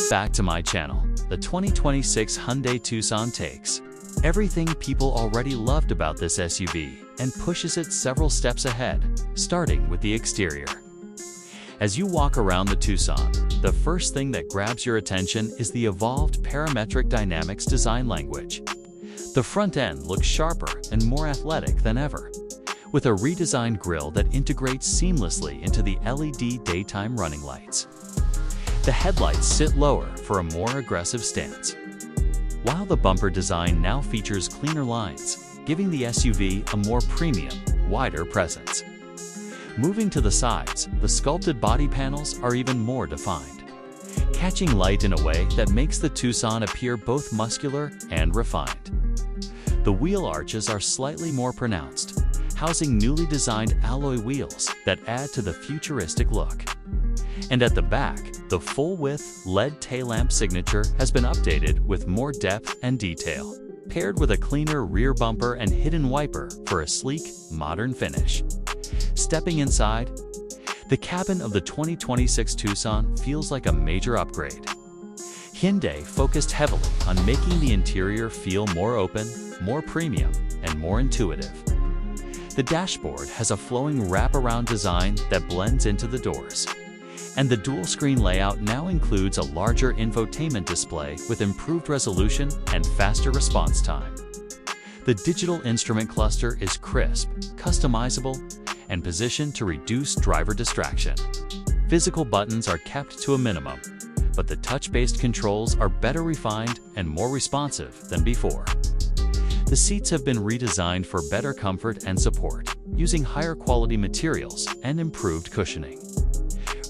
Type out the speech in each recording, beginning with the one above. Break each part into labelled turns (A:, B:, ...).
A: Back to my channel. The 2026 Hyundai Tucson takes everything people already loved about this SUV and pushes it several steps ahead, starting with the exterior. As you walk around the Tucson, the first thing that grabs your attention is the evolved parametric dynamics design language. The front end looks sharper and more athletic than ever, with a redesigned grille that integrates seamlessly into the LED daytime running lights. The headlights sit lower for a more aggressive stance, while the bumper design now features cleaner lines, giving the SUV a more premium, wider presence. Moving to the sides, the sculpted body panels are even more defined, catching light in a way that makes the Tucson appear both muscular and refined. The wheel arches are slightly more pronounced, housing newly designed alloy wheels that add to the futuristic look. And at the back, the full-width LED tail lamp signature has been updated with more depth and detail, paired with a cleaner rear bumper and hidden wiper for a sleek, modern finish. Stepping inside, the cabin of the 2026 Tucson feels like a major upgrade. Hyundai focused heavily on making the interior feel more open, more premium, and more intuitive. The dashboard has a flowing wraparound design that blends into the doors, and the dual-screen layout now includes a larger infotainment display with improved resolution and faster response time. The digital instrument cluster is crisp, customizable, and positioned to reduce driver distraction. Physical buttons are kept to a minimum, but the touch-based controls are better refined and more responsive than before. The seats have been redesigned for better comfort and support, using higher quality materials and improved cushioning.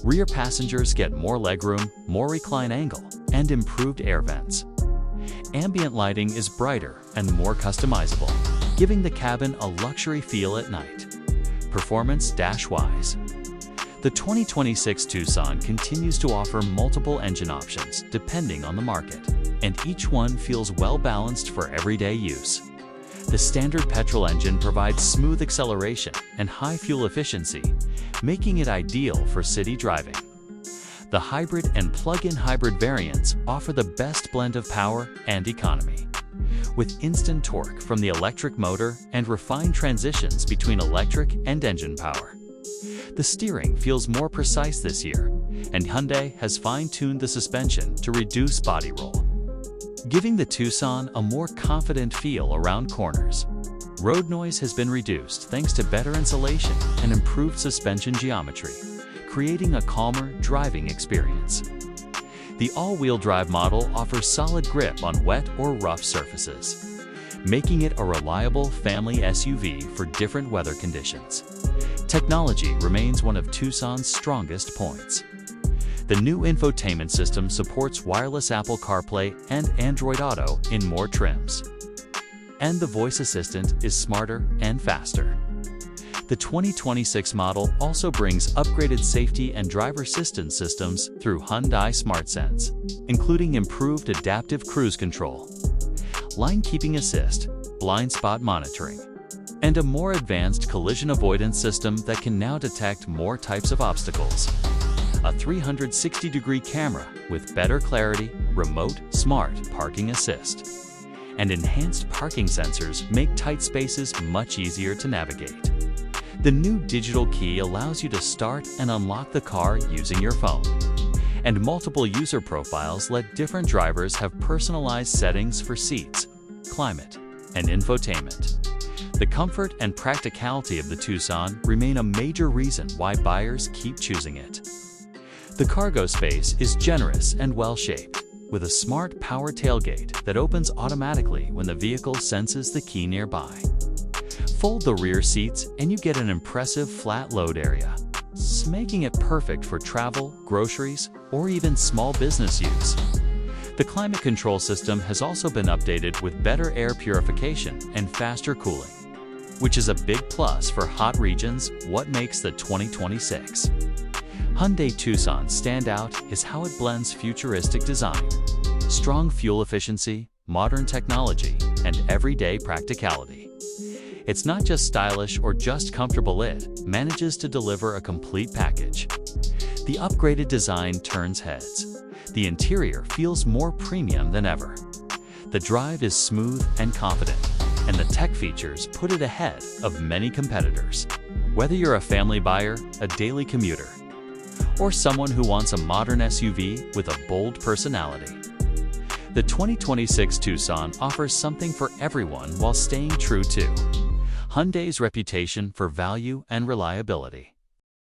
A: Rear passengers get more legroom, more recline angle, and improved air vents. Ambient lighting is brighter and more customizable, giving the cabin a luxury feel at night. Performance dash-wise, the 2026 Tucson continues to offer multiple engine options depending on the market, and each one feels well-balanced for everyday use. The standard petrol engine provides smooth acceleration and high fuel efficiency, making it ideal for city driving. The hybrid and plug-in hybrid variants offer the best blend of power and economy, with instant torque from the electric motor and refined transitions between electric and engine power. The steering feels more precise this year, and Hyundai has fine-tuned the suspension to reduce body roll, giving the Tucson a more confident feel around corners. Road noise has been reduced thanks to better insulation and improved suspension geometry, creating a calmer driving experience. The all-wheel drive model offers solid grip on wet or rough surfaces, making it a reliable family SUV for different weather conditions. Technology remains one of Tucson's strongest points. The new infotainment system supports wireless Apple CarPlay and Android Auto in more trims, and the voice assistant is smarter and faster. The 2026 model also brings upgraded safety and driver assistance systems through Hyundai SmartSense, including improved adaptive cruise control, line keeping assist, blind spot monitoring, and a more advanced collision avoidance system that can now detect more types of obstacles. A 360-degree camera with better clarity, remote smart parking assist, and enhanced parking sensors make tight spaces much easier to navigate. The new digital key allows you to start and unlock the car using your phone, and multiple user profiles let different drivers have personalized settings for seats, climate, and infotainment. The comfort and practicality of the Tucson remain a major reason why buyers keep choosing it. The cargo space is generous and well-shaped, with a smart power tailgate that opens automatically when the vehicle senses the key nearby. Fold the rear seats and you get an impressive flat load area, making it perfect for travel, groceries, or even small business use. The climate control system has also been updated with better air purification and faster cooling, which is a big plus for hot regions. What makes the 2026 Hyundai Tucson stand out is how it blends futuristic design, strong fuel efficiency, modern technology, and everyday practicality. It's not just stylish or just comfortable, it manages to deliver a complete package. The upgraded design turns heads, The interior feels more premium than ever. The drive is smooth and confident, and the tech features put it ahead of many competitors. Whether you're a family buyer, a daily commuter, or someone who wants a modern SUV with a bold personality, the 2026 Tucson offers something for everyone while staying true to Hyundai's reputation for value and reliability.